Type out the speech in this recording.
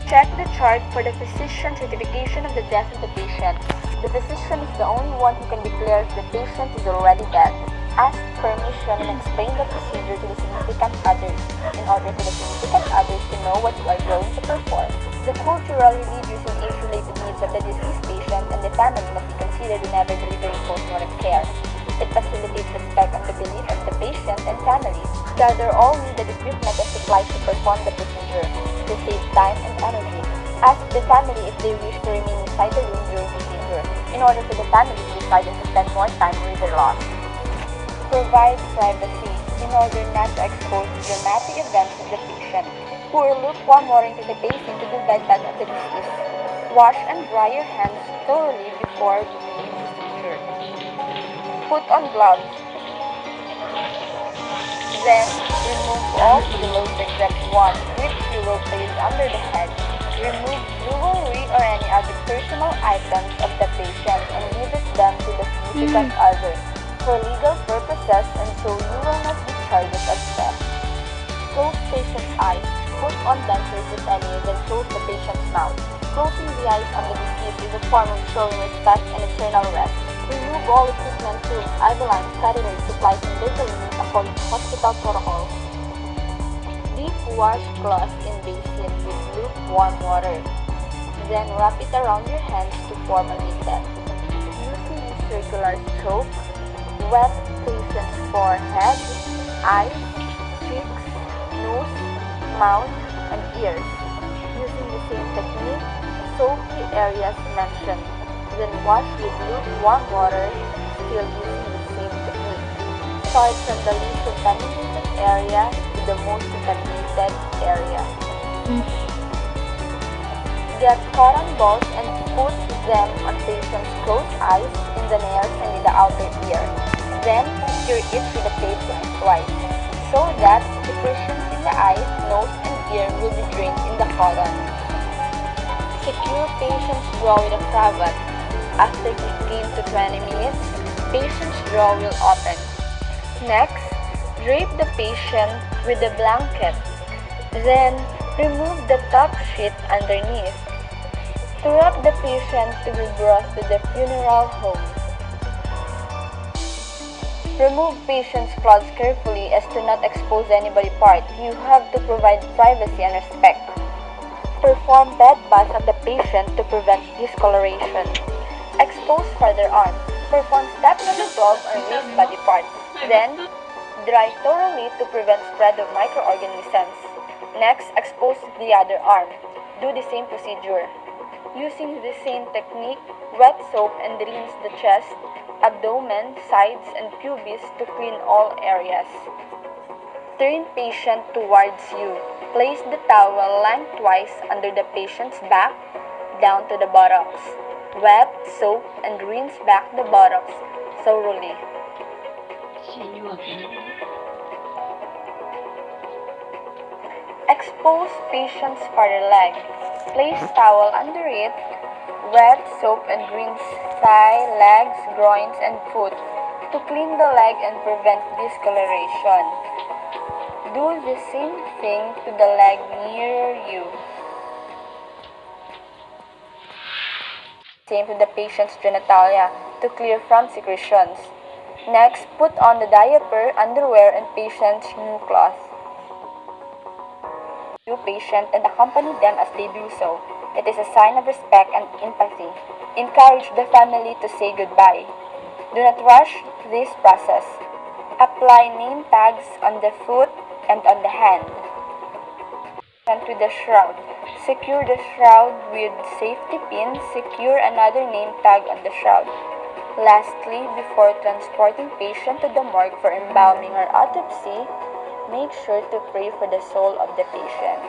Check the chart for the physician certification of the death of the patient. The physician is the only one who can declare if the patient is already dead. Ask permission and explain the procedure to the significant others in order for the significant others to know what you are going to perform. The cultural, religious, and age-related needs of the deceased patient and the family must be considered whenever delivering post-mortem care. It facilitates respect on the belief of the patient and family. Gather all needed equipment and supplies to perform the procedure to save time and energy. Ask the family if they wish to remain inside the room during procedure in order for the family to decide to spend more time with their loss. Provide privacy in order not to expose dramatic events of the patient. Pour lukewarm water into the basin to do bed bath of the deceased. Wash and dry your hands thoroughly before beginning procedure. Put on gloves. Then, remove all pillows except one, which you will place under the head. Remove jewelry or any other personal items of the patient and give it them to the significant other for legal purposes, and so you will not be charged as theft. Close patient's eyes. Put on dentures if any, then close the patient's mouth. Closing the eyes on the deceased is a form of showing respect and eternal rest. Remove all equipment, tubes, eyelines, catheters, supplies, and vaseline according to hospital protocol. Deep wash cloth in basin with lukewarm water. Then wrap it around your hands to form a knitted. Using a circular stroke, wet patient's forehead, eyes, cheeks, nose, mouth, and ears. Using the same technique, soak the areas mentioned. Then wash with lukewarm water, still using the same technique. Start from the least contaminated area to the most contaminated area. Get cotton balls and put them on patient's closed eyes, in the nails, and in the outer ear. Then secure it with a tape twice, so that secretions in the eyes, nose, and ear will be drained in the cotton. Secure patient's jaw with a cravat. After 15 to 20 minutes, patient's jaw will open. Next, drape the patient with a blanket. Then, remove the top sheet underneath. To wrap the patient to be brought to the funeral home. Remove patient's clothes carefully as to not expose anybody's part. You have to provide privacy and respect. Perform bed bath of the patient to prevent discoloration. Expose further arm. Perform step number 12 on waist body part. Then, dry thoroughly to prevent spread of microorganisms. Next, expose the other arm. Do the same procedure. Using the same technique, wet soap and rinse the chest, abdomen, sides, and pubis to clean all areas. Turn patient towards you. Place the towel lengthwise under the patient's back, down to the buttocks. Wet, soap, and rinse back the buttocks thoroughly. Expose patient's farther leg. Place towel under it. Wet, soap, and rinse thigh, legs, groins, and foot to clean the leg and prevent discoloration. Do the same thing to the leg near you. Same to the patient's genitalia to clear from secretions. Next, put on the diaper, underwear, and patient's new cloth. You patient and accompany them as they do so. It is a sign of respect and empathy. Encourage the family to say goodbye. Do not rush this process. Apply name tags on the foot and on the hand. And to the shroud. Secure the shroud with safety pins. Secure another name tag on the shroud. Lastly, before transporting patient to the morgue for embalming or autopsy, make sure to pray for the soul of the patient.